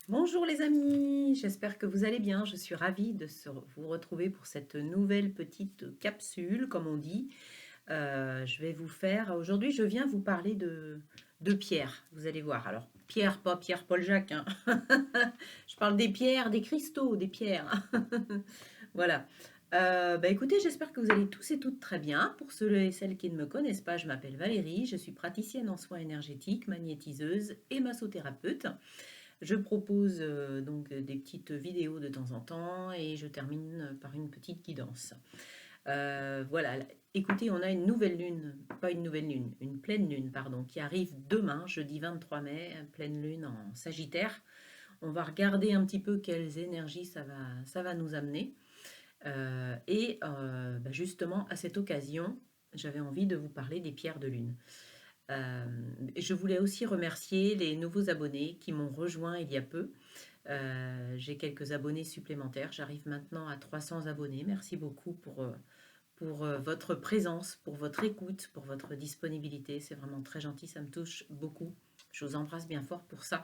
Bonjour les amis, j'espère que vous allez bien. Je suis ravie de vous retrouver pour cette nouvelle petite capsule, comme on dit. Je vais vous faire, aujourd'hui je viens vous parler de pierres, vous allez voir. Alors, pierre, pas Pierre Paul Jacques, hein. Je parle des pierres, des cristaux, des pierres. Voilà. Écoutez, j'espère que vous allez tous et toutes très bien. Pour ceux et celles qui ne me connaissent pas, je m'appelle Valérie, je suis praticienne en soins énergétiques, magnétiseuse et massothérapeute. Je propose des petites vidéos de temps en temps et je termine par une petite guidance. Voilà, écoutez, on a une nouvelle lune, pas une nouvelle lune, une pleine lune, pardon, qui arrive demain, jeudi 23 mai, pleine lune en Sagittaire. On va regarder un petit peu quelles énergies ça va nous amener. Justement, à cette occasion, j'avais envie de vous parler des pierres de lune. Euh, je voulais aussi remercier les nouveaux abonnés qui m'ont rejoint il y a peu. J'ai quelques abonnés supplémentaires. J'arrive maintenant à 300 abonnés. Merci beaucoup pour votre présence, pour votre écoute, pour votre disponibilité. C'est vraiment très gentil, ça me touche beaucoup. Je vous embrasse bien fort pour ça.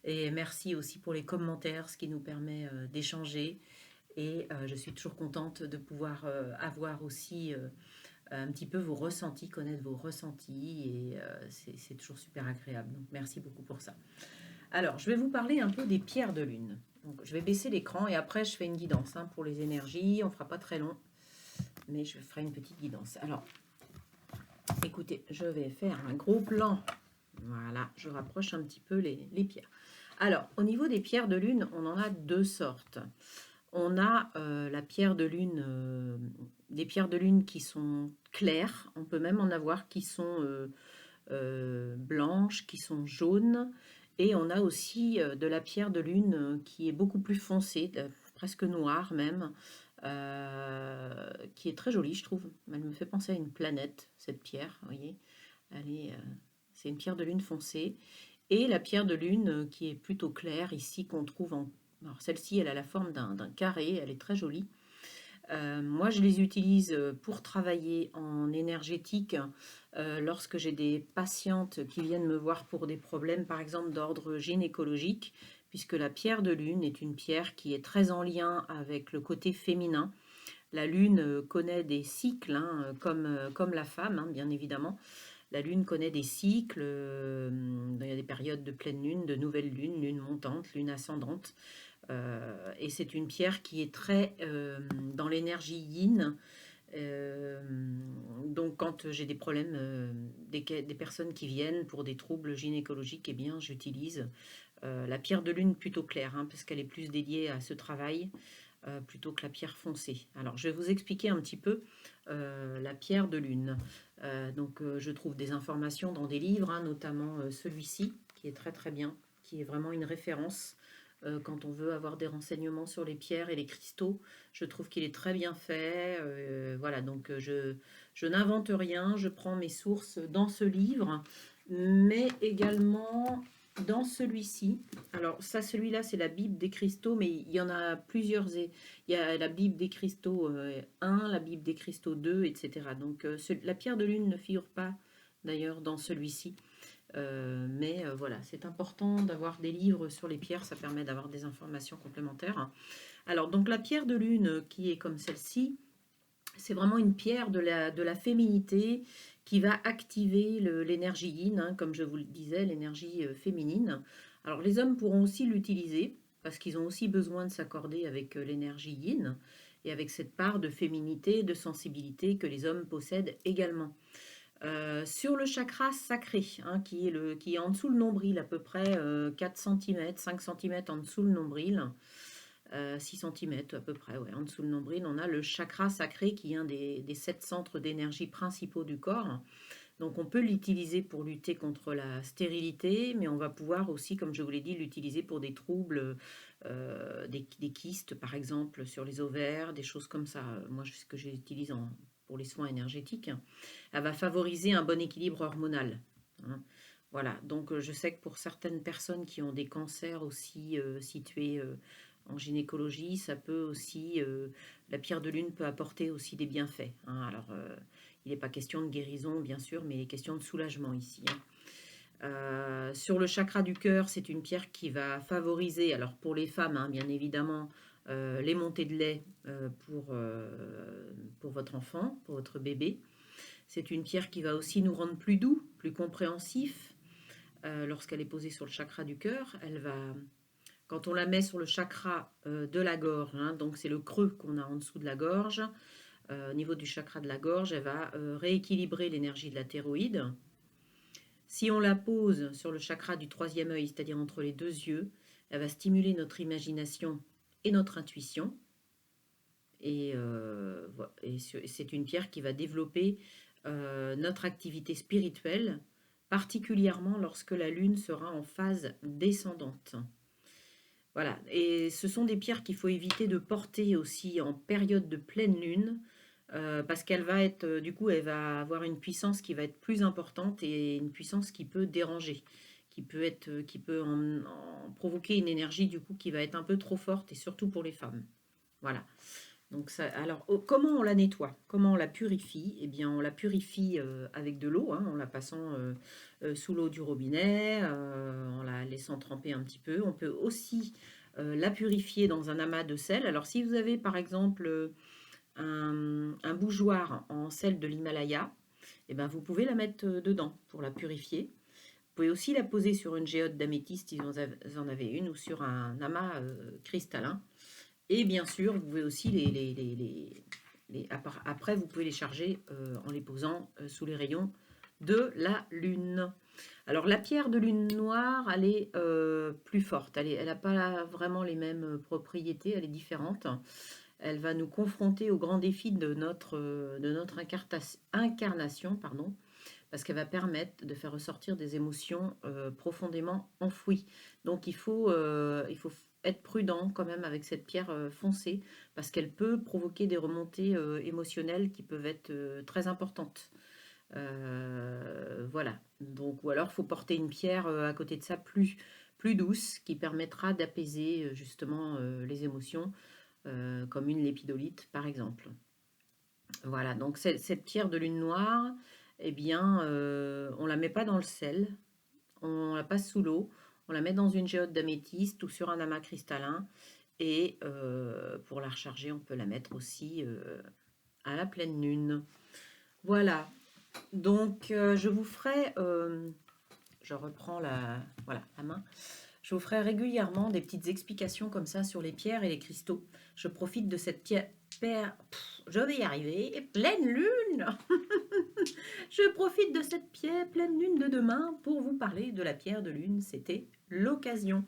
Et merci aussi pour les commentaires, ce qui nous permet d'échanger. Et je suis toujours contente de pouvoir avoir aussi un petit peu vos ressentis, connaître vos ressentis. Et c'est toujours super agréable. Donc merci beaucoup pour ça. Alors, je vais vous parler un peu des pierres de lune. Donc, je vais baisser l'écran et après, je fais une guidance pour les énergies. On ne fera pas très long, mais je ferai une petite guidance. Alors, écoutez, je vais faire un gros plan. Voilà, je rapproche un petit peu les pierres. Alors, au niveau des pierres de lune, on en a deux sortes. On a la pierre de lune, des pierres de lune qui sont claires. On peut même en avoir qui sont blanches, qui sont jaunes. Et on a aussi de la pierre de lune qui est beaucoup plus foncée, presque noire même, qui est très jolie, je trouve. Elle me fait penser à une planète, cette pierre, vous voyez. C'est une pierre de lune foncée. Et la pierre de lune qui est plutôt claire, ici, qu'on trouve en... Alors celle-ci, elle a la forme d'un carré, elle est très jolie. Moi, je les utilise pour travailler en énergétique lorsque j'ai des patientes qui viennent me voir pour des problèmes, par exemple d'ordre gynécologique, puisque la pierre de lune est une pierre qui est très en lien avec le côté féminin. La lune connaît des cycles, comme la femme, bien évidemment. La lune connaît des cycles, il y a des périodes de pleine lune, de nouvelle lune, lune montante, lune ascendante. Et c'est une pierre qui est très dans l'énergie yin. Euh, donc quand j'ai des problèmes, des personnes qui viennent pour des troubles gynécologiques, eh bien j'utilise la pierre de lune plutôt claire, parce qu'elle est plus dédiée à ce travail plutôt que la pierre foncée. Alors je vais vous expliquer un petit peu la pierre de lune. Je trouve des informations dans des livres, notamment celui-ci, qui est très très bien, qui est vraiment une référence quand on veut avoir des renseignements sur les pierres et les cristaux. Je trouve qu'il est très bien fait. Voilà, donc je n'invente rien, je prends mes sources dans ce livre, mais également dans celui-ci. Alors ça, celui-là, c'est la Bible des cristaux, mais il y en a plusieurs. Il y a la Bible des cristaux 1, la Bible des cristaux 2, etc. Donc la pierre de lune ne figure pas d'ailleurs dans celui-ci. Voilà, c'est important d'avoir des livres sur les pierres, ça permet d'avoir des informations complémentaires. Alors, donc la pierre de lune qui est comme celle-ci, c'est vraiment une pierre de la féminité qui va activer l'énergie yin, comme je vous le disais, l'énergie féminine. Alors, les hommes pourront aussi l'utiliser parce qu'ils ont aussi besoin de s'accorder avec l'énergie yin et avec cette part de féminité, de sensibilité que les hommes possèdent également. Sur le chakra sacré, qui est en dessous le nombril, à peu près 4 cm, 5 cm en dessous le nombril, 6 cm à peu près, ouais, en dessous le nombril, on a le chakra sacré qui est un des 7 centres d'énergie principaux du corps. Donc on peut l'utiliser pour lutter contre la stérilité, mais on va pouvoir aussi, comme je vous l'ai dit, l'utiliser pour des troubles, des kystes par exemple sur les ovaires, des choses comme ça. Moi, ce que j'utilise pour les soins énergétiques, elle va favoriser un bon équilibre hormonal. Voilà, donc je sais que pour certaines personnes qui ont des cancers aussi situés en gynécologie, ça peut aussi, la pierre de lune peut apporter aussi des bienfaits. Alors, il n'est pas question de guérison, bien sûr, mais il est question de soulagement ici. Sur le chakra du cœur, c'est une pierre qui va favoriser, alors pour les femmes, hein, bien évidemment, les montées de lait pour votre enfant, pour votre bébé. C'est une pierre qui va aussi nous rendre plus doux, plus compréhensifs. Lorsqu'elle est posée sur le chakra du cœur, quand on la met sur le chakra de la gorge, hein, donc c'est le creux qu'on a en dessous de la gorge, au niveau du chakra de la gorge, elle va rééquilibrer l'énergie de la thyroïde. Si on la pose sur le chakra du troisième œil, c'est-à-dire entre les deux yeux, elle va stimuler notre imagination et notre intuition. Et c'est une pierre qui va développer notre activité spirituelle, particulièrement lorsque la lune sera en phase descendante. Voilà, et ce sont des pierres qu'il faut éviter de porter aussi en période de pleine lune, parce qu'elle va être, du coup, elle va avoir une puissance qui va être plus importante et une puissance qui peut déranger, qui peut en provoquer une énergie du coup qui va être un peu trop forte et surtout pour les femmes. Voilà. Donc ça, alors comment on la nettoie? Comment on la purifie? Eh bien, on la purifie avec de l'eau, hein, en la passant sous l'eau du robinet, en la laissant tremper un petit peu. On peut aussi la purifier dans un amas de sel. Alors si vous avez par exemple un bougeoir en sel de l'Himalaya, eh ben, vous pouvez la mettre dedans pour la purifier. Vous pouvez aussi la poser sur une géode d'améthyste si vous en avez une ou sur un amas cristallin. Et bien sûr, vous pouvez aussi après, vous pouvez les charger en les posant sous les rayons de la lune. Alors, la pierre de lune noire, elle est plus forte. Elle n'a pas vraiment les mêmes propriétés, elle est différente. Elle va nous confronter au grand défi de notre incarnation, pardon, parce qu'elle va permettre de faire ressortir des émotions profondément enfouies. Donc il faut être prudent quand même avec cette pierre foncée, parce qu'elle peut provoquer des remontées émotionnelles qui peuvent être très importantes. Voilà. Donc, ou alors il faut porter une pierre à côté de ça plus douce, qui permettra d'apaiser justement les émotions, comme une lépidolite par exemple. Voilà, donc cette pierre de lune noire, eh bien, on la met pas dans le sel, on la passe sous l'eau, on la met dans une géode d'améthyste ou sur un amas cristallin, et pour la recharger, on peut la mettre aussi à la pleine lune. Voilà, donc je vous ferai, je reprends voilà, la main, je vous ferai régulièrement des petites explications comme ça sur les pierres et les cristaux. Je profite de cette je vais y arriver, pleine lune. Je profite de cette pierre pleine lune de demain pour vous parler de la pierre de lune. C'était l'occasion.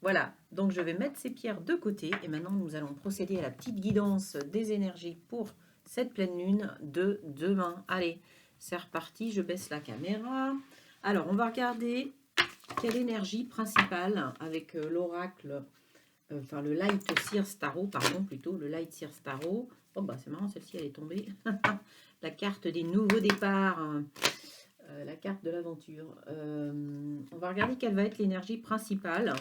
Voilà, donc je vais mettre ces pierres de côté et maintenant nous allons procéder à la petite guidance des énergies pour cette pleine lune de demain. Allez, c'est reparti, je baisse la caméra. Alors, on va regarder quelle énergie principale avec l'oracle, enfin le Light Seers Tarot, pardon, plutôt, le Light Seers Tarot. Oh bah c'est marrant, celle-ci elle est tombée. La carte des nouveaux départs, la carte de l'aventure. On va regarder quelle va être l'énergie principale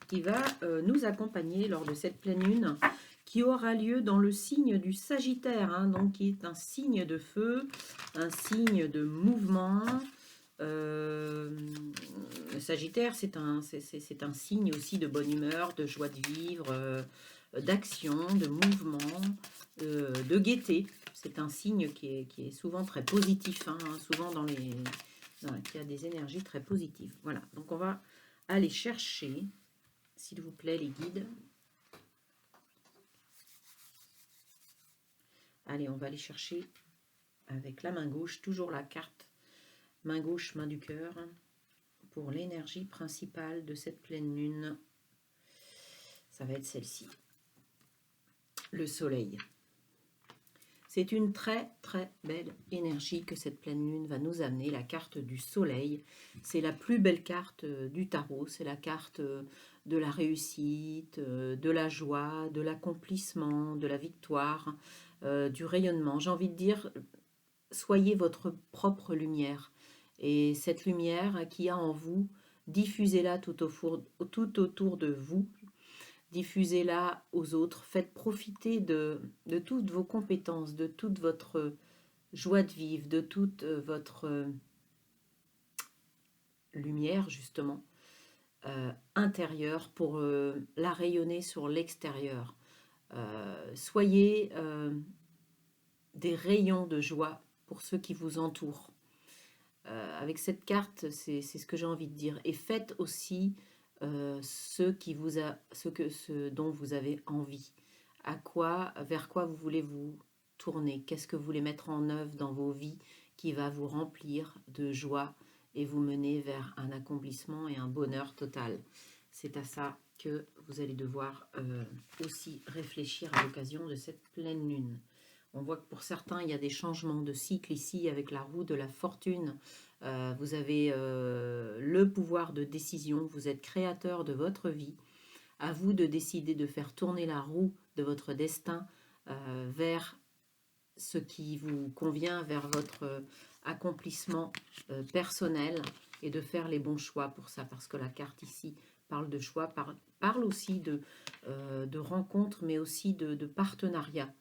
qui va nous accompagner lors de cette pleine lune, qui aura lieu dans le signe du Sagittaire, hein, donc qui est un signe de feu, un signe de mouvement. Le Sagittaire, c'est un signe aussi de bonne humeur, de joie de vivre, d'action, de mouvement, de gaieté. C'est un signe qui est souvent très positif, hein, souvent qui a des énergies très positives. Voilà, donc on va aller chercher, s'il vous plaît, les guides. Allez, on va aller chercher avec la main gauche, toujours la carte main gauche, main du cœur, pour l'énergie principale de cette pleine lune. Ça va être celle-ci, le soleil. C'est une très très belle énergie que cette pleine lune va nous amener, la carte du soleil. C'est la plus belle carte du tarot, c'est la carte de la réussite, de la joie, de l'accomplissement, de la victoire, du rayonnement. J'ai envie de dire, soyez votre propre lumière. Et cette lumière qui a en vous, diffusez-la tout autour de vous, diffusez-la aux autres, faites profiter de toutes vos compétences, de toute votre joie de vivre, de toute votre lumière, justement, intérieure pour la rayonner sur l'extérieur. Soyez des rayons de joie pour ceux qui vous entourent. Avec cette carte, c'est ce que j'ai envie de dire. Et faites aussi ce dont vous avez envie. Vers quoi vous voulez vous tourner? Qu'est-ce que vous voulez mettre en œuvre dans vos vies qui va vous remplir de joie et vous mener vers un accomplissement et un bonheur total? C'est à ça que vous allez devoir aussi réfléchir à l'occasion de cette pleine lune. On voit que pour certains, il y a des changements de cycle ici avec la roue de la fortune. Vous avez le pouvoir de décision, vous êtes créateur de votre vie. À vous de décider de faire tourner la roue de votre destin vers ce qui vous convient, vers votre accomplissement personnel et de faire les bons choix pour ça. Parce que la carte ici parle de choix, parle aussi de rencontres, mais aussi de partenariats.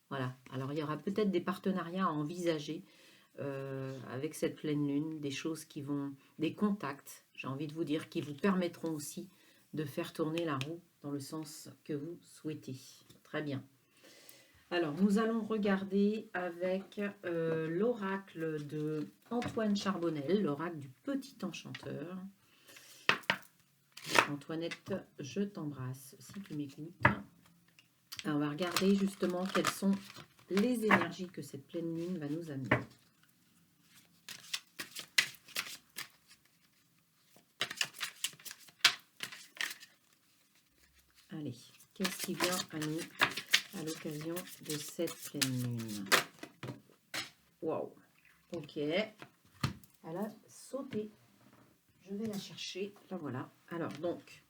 Voilà, alors il y aura peut-être des partenariats à envisager avec cette pleine lune, des contacts, j'ai envie de vous dire, qui vous permettront aussi de faire tourner la roue dans le sens que vous souhaitez. Très bien. Alors, nous allons regarder avec l'oracle de Antoine Charbonnel, l'oracle du petit enchanteur. Antoinette, je t'embrasse si tu m'écoutes. On va regarder justement quelles sont les énergies que cette pleine lune va nous amener. Allez, qu'est-ce qui vient à nous à l'occasion de cette pleine lune? Waouh, ok, elle a sauté. Je vais la chercher, la voilà. Alors donc,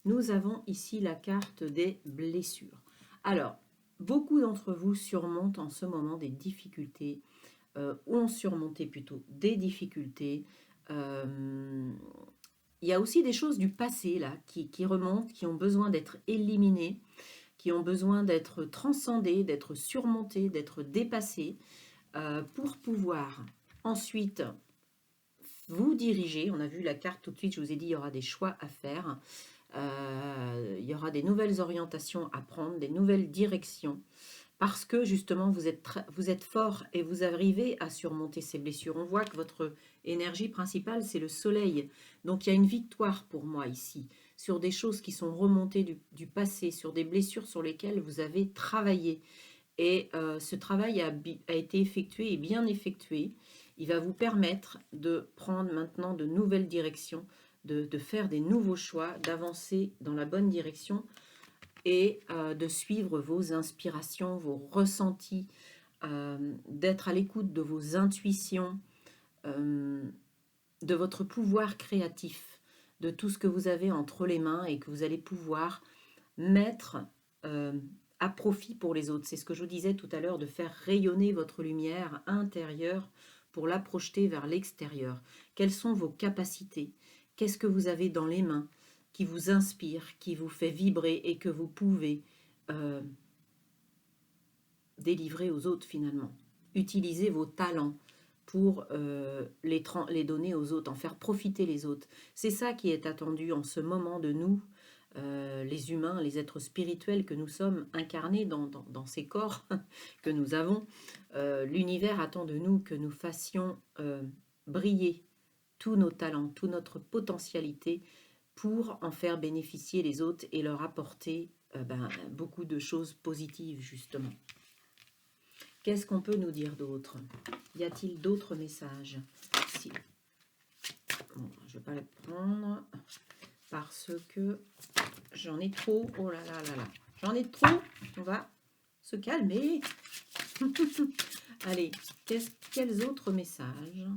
nous avons ici la carte des blessures. Alors, beaucoup d'entre vous surmontent en ce moment des difficultés, ou ont surmonté plutôt des difficultés. Il y a aussi des choses du passé là qui remontent, qui ont besoin d'être éliminées, qui ont besoin d'être transcendées, d'être surmontées, d'être dépassées pour pouvoir ensuite vous diriger. On a vu la carte tout de suite, je vous ai dit, il y aura des choix à faire. Il y aura des nouvelles orientations à prendre, des nouvelles directions, parce que justement vous êtes fort et vous arrivez à surmonter ces blessures. On voit que votre énergie principale, c'est le soleil. Donc il y a une victoire pour moi ici, sur des choses qui sont remontées du passé, sur des blessures sur lesquelles vous avez travaillé. Et ce travail a été effectué et bien effectué. Il va vous permettre de prendre maintenant de nouvelles directions, de faire des nouveaux choix, d'avancer dans la bonne direction et de suivre vos inspirations, vos ressentis, d'être à l'écoute de vos intuitions, de votre pouvoir créatif, de tout ce que vous avez entre les mains et que vous allez pouvoir mettre à profit pour les autres. C'est ce que je vous disais tout à l'heure, de faire rayonner votre lumière intérieure pour la projeter vers l'extérieur. Quelles sont vos capacités? Qu'est-ce que vous avez dans les mains qui vous inspire, qui vous fait vibrer et que vous pouvez délivrer aux autres finalement? Utilisez vos talents pour les donner aux autres, en faire profiter les autres. C'est ça qui est attendu en ce moment de nous, les humains, les êtres spirituels que nous sommes incarnés dans ces corps que nous avons. L'univers attend de nous que nous fassions briller tous nos talents, toute notre potentialité pour en faire bénéficier les autres et leur apporter beaucoup de choses positives justement. Qu'est-ce qu'on peut nous dire d'autre? Y a-t-il d'autres messages? Si. Bon, je ne vais pas les prendre parce que j'en ai trop. Oh là là là là. J'en ai trop. On va se calmer. Allez, quels autres messages,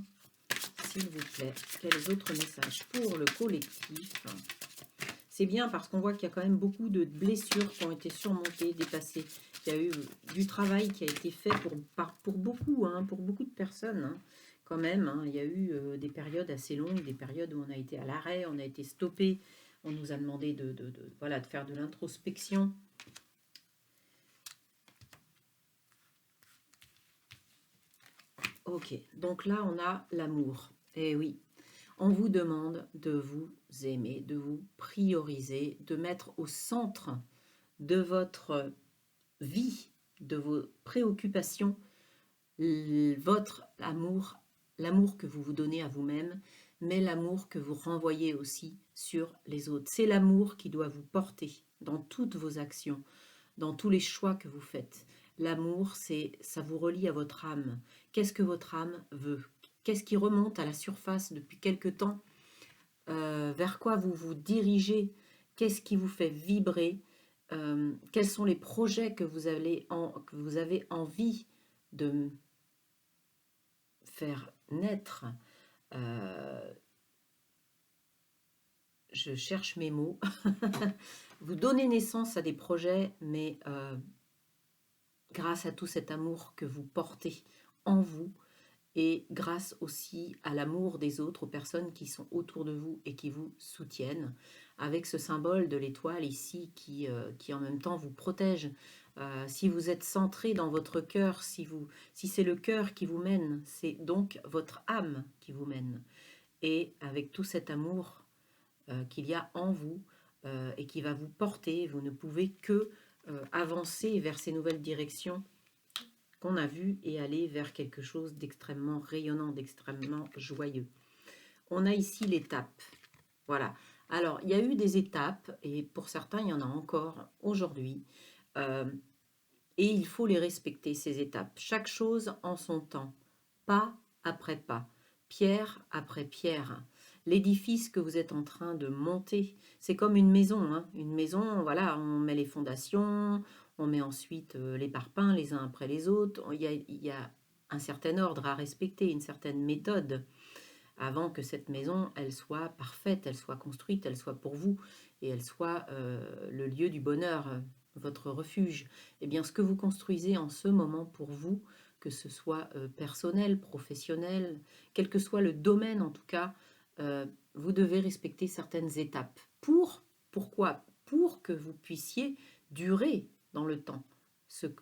s'il vous plaît? Quels autres messages pour le collectif? C'est bien parce qu'on voit qu'il y a quand même beaucoup de blessures qui ont été surmontées, dépassées. Il y a eu du travail qui a été fait pour beaucoup, pour beaucoup de personnes. Quand même, il y a eu des périodes assez longues, des périodes où on a été à l'arrêt, on a été stoppé, on nous a demandé de faire de l'introspection. Ok, donc là on a l'amour. Eh oui, On vous demande de vous aimer, de vous prioriser, de mettre au centre de votre vie, de vos préoccupations, votre amour, l'amour que vous vous donnez à vous-même, mais l'amour que vous renvoyez aussi sur les autres. C'est l'amour qui doit vous porter dans toutes vos actions, dans tous les choix que vous faites. L'amour, ça vous relie à votre âme. Qu'est-ce que votre âme veut? Qu'est-ce qui remonte à la surface depuis quelque temps? Vers quoi vous vous dirigez? Qu'est-ce qui vous fait vibrer? Quels sont les projets que vous avez envie de faire naître? Je cherche mes mots. Vous donnez naissance à des projets, mais grâce à tout cet amour que vous portez en vous et grâce aussi à l'amour des autres, aux personnes qui sont autour de vous et qui vous soutiennent, avec ce symbole de l'étoile ici qui en même temps vous protège. Si vous êtes centré dans votre cœur, si c'est le cœur qui vous mène, c'est donc votre âme qui vous mène. Et avec tout cet amour qu'il y a en vous et qui va vous porter, vous ne pouvez que avancer vers ces nouvelles directions qu'on a vues et aller vers quelque chose d'extrêmement rayonnant, d'extrêmement joyeux. On a ici l'étape. Voilà. Alors, il y a eu des étapes, et pour certains, il y en a encore aujourd'hui. Et il faut les respecter, ces étapes. Chaque chose en son temps, pas après pas, pierre après pierre. L'édifice que vous êtes en train de monter, c'est comme une maison. Hein. Une maison, voilà, on met les fondations, on met ensuite les parpaings les uns après les autres. Il y a un certain ordre à respecter, une certaine méthode avant que cette maison, elle soit parfaite, elle soit construite, elle soit pour vous et elle soit le lieu du bonheur, votre refuge. Eh bien, ce que vous construisez en ce moment pour vous, que ce soit personnel, professionnel, quel que soit le domaine en tout cas, vous devez respecter certaines étapes. Pourquoi? Pour que vous puissiez durer dans le temps,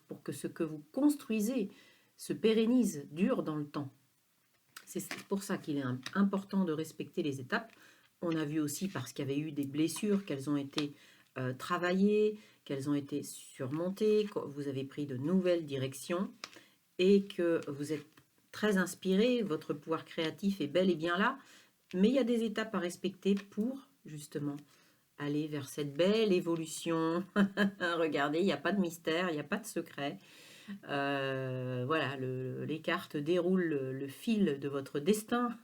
pour que ce que vous construisez se pérennise, dure dans le temps. C'est pour ça qu'il est important de respecter les étapes. On a vu aussi parce qu'il y avait eu des blessures, qu'elles ont été travaillées, qu'elles ont été surmontées, que vous avez pris de nouvelles directions et que vous êtes très inspiré, votre pouvoir créatif est bel et bien là, mais il y a des étapes à respecter pour justement aller vers cette belle évolution. Regardez, il n'y a pas de mystère, il n'y a pas de secret. Voilà, les cartes déroulent le fil de votre destin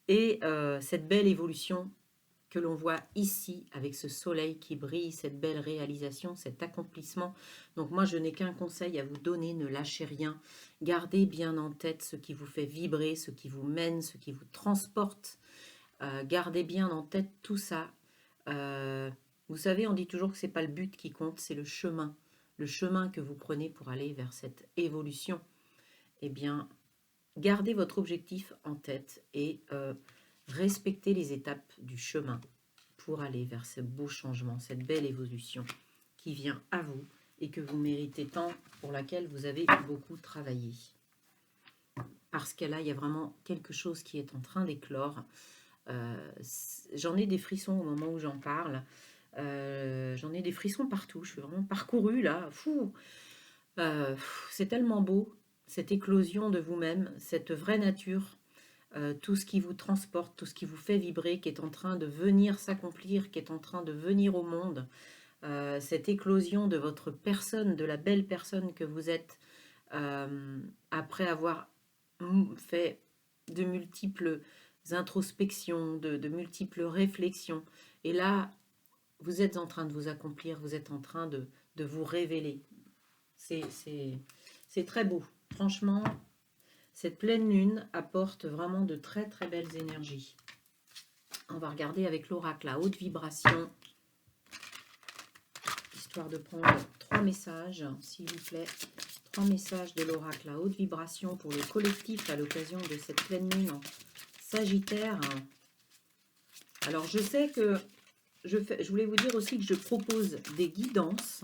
et cette belle évolution que l'on voit ici avec ce soleil qui brille, cette belle réalisation, cet accomplissement. Donc moi, je n'ai qu'un conseil à vous donner, ne lâchez rien. Gardez bien en tête ce qui vous fait vibrer, ce qui vous mène, ce qui vous transporte. Gardez bien en tête tout ça. Vous savez, on dit toujours que ce n'est pas le but qui compte, c'est le chemin que vous prenez pour aller vers cette évolution. Eh bien, gardez votre objectif en tête et respectez les étapes du chemin pour aller vers ce beau changement, cette belle évolution qui vient à vous et que vous méritez tant, pour laquelle vous avez beaucoup travaillé. Parce que là, il y a vraiment quelque chose qui est en train d'éclore. J'en ai des frissons au moment où j'en parle. J'en ai des frissons partout. Je suis vraiment parcourue là. C'est tellement beau, cette éclosion de vous-même, cette vraie nature, tout ce qui vous transporte, tout ce qui vous fait vibrer, qui est en train de venir s'accomplir, qui est en train de venir au monde. Cette éclosion de votre personne, de la belle personne que vous êtes, après avoir fait de multiples introspections, de multiples réflexions. Et là, vous êtes en train de vous accomplir, vous êtes en train de vous révéler. C'est très beau. Franchement, cette pleine lune apporte vraiment de très très belles énergies. On va regarder avec l'oracle à haute vibration, histoire de prendre 3 messages, s'il vous plaît. 3 messages de l'oracle à haute vibration pour le collectif à l'occasion de cette pleine lune en Sagittaire. Alors, je sais que je voulais vous dire aussi que je propose des guidances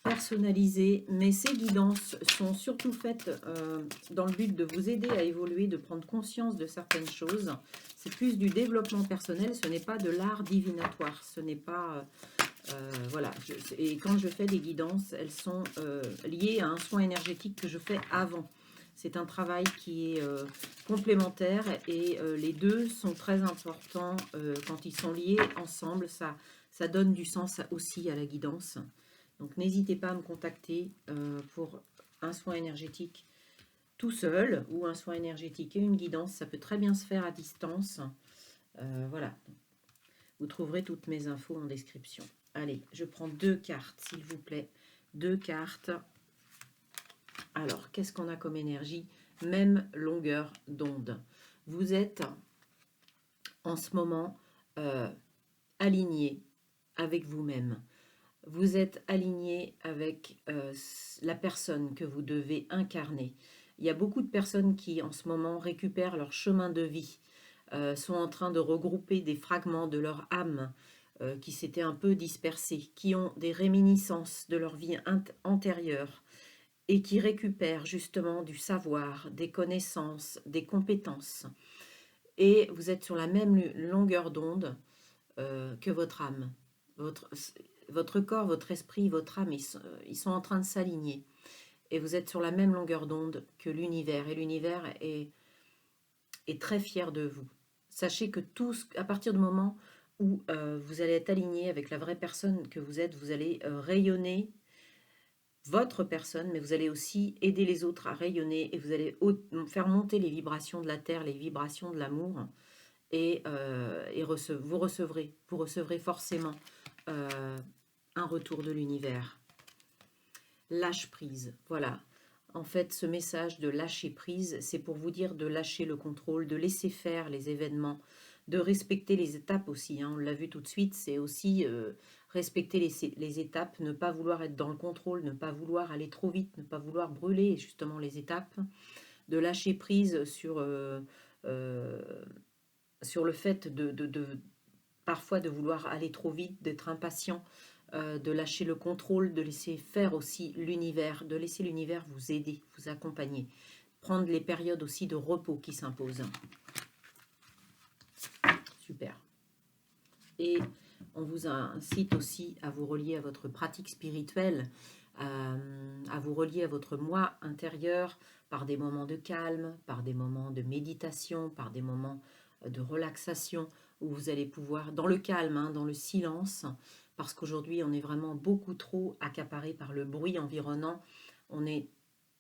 personnalisées, mais ces guidances sont surtout faites dans le but de vous aider à évoluer, de prendre conscience de certaines choses. C'est plus du développement personnel, ce n'est pas de l'art divinatoire, ce n'est pas... voilà, et quand je fais des guidances, elles sont liées à un soin énergétique que je fais avant. C'est un travail qui est complémentaire et les deux sont très importants quand ils sont liés ensemble. Ça donne du sens aussi à la guidance. Donc n'hésitez pas à me contacter pour un soin énergétique tout seul ou un soin énergétique et une guidance. Ça peut très bien se faire à distance. Voilà, vous trouverez toutes mes infos en description. Allez, je prends 2 cartes, s'il vous plaît. 2 cartes. Alors, qu'est-ce qu'on a comme énergie? Même longueur d'onde. Vous êtes en ce moment aligné avec vous-même. Vous êtes aligné avec la personne que vous devez incarner. Il y a beaucoup de personnes qui, en ce moment, récupèrent leur chemin de vie, sont en train de regrouper des fragments de leur âme qui s'étaient un peu dispersés, qui ont des réminiscences de leur vie antérieure et qui récupèrent justement du savoir, des connaissances, des compétences. Et vous êtes sur la même longueur d'onde que votre âme. Votre corps, votre esprit, votre âme, ils sont en train de s'aligner. Et vous êtes sur la même longueur d'onde que l'univers. Et l'univers est très fier de vous. Sachez que à partir du moment où vous allez être aligné avec la vraie personne que vous êtes, vous allez rayonner votre personne, mais vous allez aussi aider les autres à rayonner et vous allez faire monter les vibrations de la terre, les vibrations de l'amour et vous recevrez forcément un retour de l'univers. Lâche prise, voilà. En fait, ce message de lâcher prise, c'est pour vous dire de lâcher le contrôle, de laisser faire les événements, de respecter les étapes aussi. Hein. On l'a vu tout de suite, c'est aussi respecter les étapes, ne pas vouloir être dans le contrôle, ne pas vouloir aller trop vite, ne pas vouloir brûler justement les étapes, de lâcher prise sur le fait parfois de vouloir aller trop vite, d'être impatient, de lâcher le contrôle, de laisser faire aussi l'univers, de laisser l'univers vous aider, vous accompagner. Prendre les périodes aussi de repos qui s'imposent. Super. Et on vous incite aussi à vous relier à votre pratique spirituelle, à vous relier à votre moi intérieur par des moments de calme, par des moments de méditation, par des moments de relaxation où vous allez pouvoir, dans le calme, hein, dans le silence, parce qu'aujourd'hui on est vraiment beaucoup trop accaparé par le bruit environnant. On est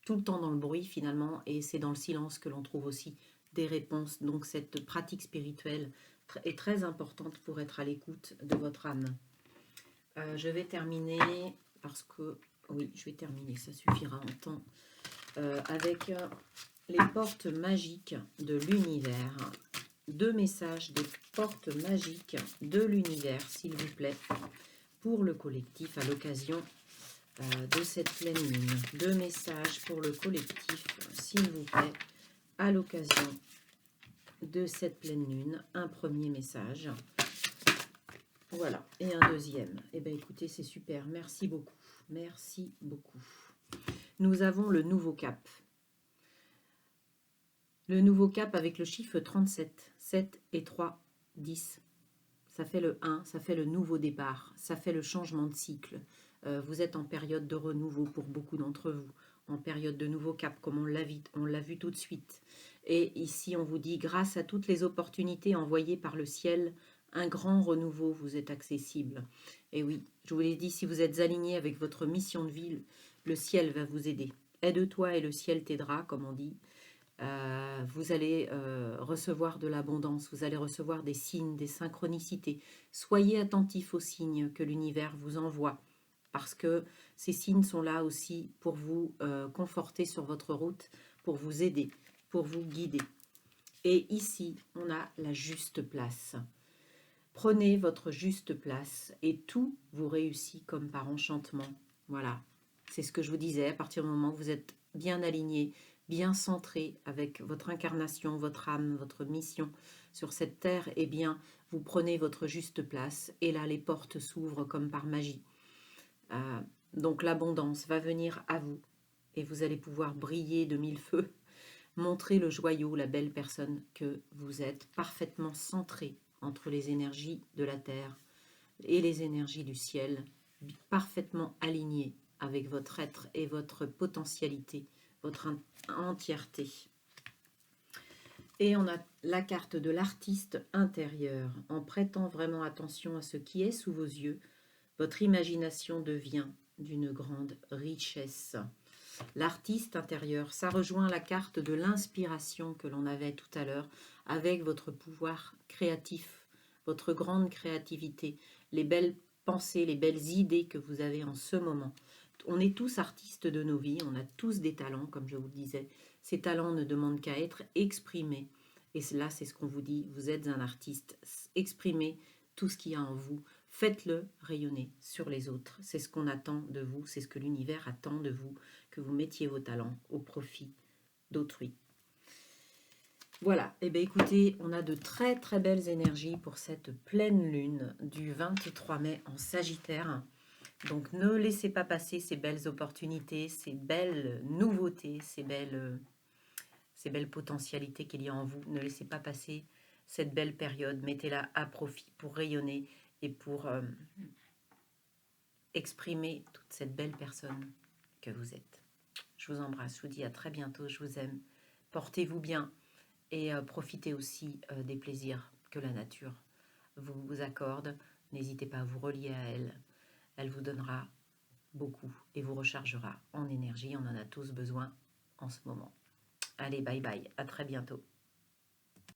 tout le temps dans le bruit finalement et c'est dans le silence que l'on trouve aussi des réponses. Donc cette pratique spirituelle est très importante pour être à l'écoute de votre âme. Je vais terminer parce que, oui, je vais terminer, ça suffira en temps, avec les portes magiques de l'univers. 2 messages des portes magiques de l'univers, s'il vous plaît, pour le collectif à l'occasion de cette pleine lune. 2 messages pour le collectif, s'il vous plaît, à l'occasion de cette pleine lune. Un premier message. Voilà, et un deuxième. Eh bien, écoutez, c'est super. Merci beaucoup. Merci beaucoup. Nous avons le nouveau cap. Le nouveau cap avec le chiffre 37. 7 et 3, 10. Ça fait le 1, ça fait le nouveau départ, ça fait le changement de cycle. Vous êtes en période de renouveau pour beaucoup d'entre vous, en période de nouveau cap, comme on l'a vu tout de suite. Et ici, on vous dit, grâce à toutes les opportunités envoyées par le ciel, un grand renouveau vous est accessible. Et oui, je vous l'ai dit, si vous êtes aligné avec votre mission de vie, le ciel va vous aider. Aide-toi et le ciel t'aidera, comme on dit. Vous allez recevoir de l'abondance, vous allez recevoir des signes, des synchronicités. Soyez attentifs aux signes que l'univers vous envoie, parce que ces signes sont là aussi pour vous conforter sur votre route, pour vous aider, pour vous guider. Et ici, on a la juste place. Prenez votre juste place et tout vous réussit comme par enchantement. Voilà, c'est ce que je vous disais, à partir du moment où vous êtes bien aligné, bien centré avec votre incarnation, votre âme, votre mission sur cette terre, eh bien, vous prenez votre juste place et là, les portes s'ouvrent comme par magie. Donc l'abondance va venir à vous et vous allez pouvoir briller de mille feux, montrer le joyau, la belle personne que vous êtes, parfaitement centré entre les énergies de la terre et les énergies du ciel, parfaitement aligné avec votre être et votre potentialité, votre entièreté. Et on a la carte de l'artiste intérieur. En prêtant vraiment attention à ce qui est sous vos yeux, votre imagination devient d'une grande richesse. L'artiste intérieur, ça rejoint la carte de l'inspiration que l'on avait tout à l'heure, avec votre pouvoir créatif, votre grande créativité, les belles pensées, les belles idées que vous avez en ce moment. On est tous artistes de nos vies, on a tous des talents, comme je vous le disais. Ces talents ne demandent qu'à être exprimés. Et là, c'est ce qu'on vous dit, vous êtes un artiste. Exprimez tout ce qu'il y a en vous. Faites-le rayonner sur les autres. C'est ce qu'on attend de vous, c'est ce que l'univers attend de vous, que vous mettiez vos talents au profit d'autrui. Voilà, et bien écoutez, on a de très très belles énergies pour cette pleine lune du 23 mai en Sagittaire. Donc ne laissez pas passer ces belles opportunités, ces belles nouveautés, ces belles potentialités qu'il y a en vous. Ne laissez pas passer cette belle période, mettez-la à profit pour rayonner et pour exprimer toute cette belle personne que vous êtes. Je vous embrasse, je vous dis à très bientôt, je vous aime. Portez-vous bien et profitez aussi des plaisirs que la nature vous accorde. N'hésitez pas à vous relier à elle. Elle vous donnera beaucoup et vous rechargera en énergie. On en a tous besoin en ce moment. Allez, bye bye, à très bientôt.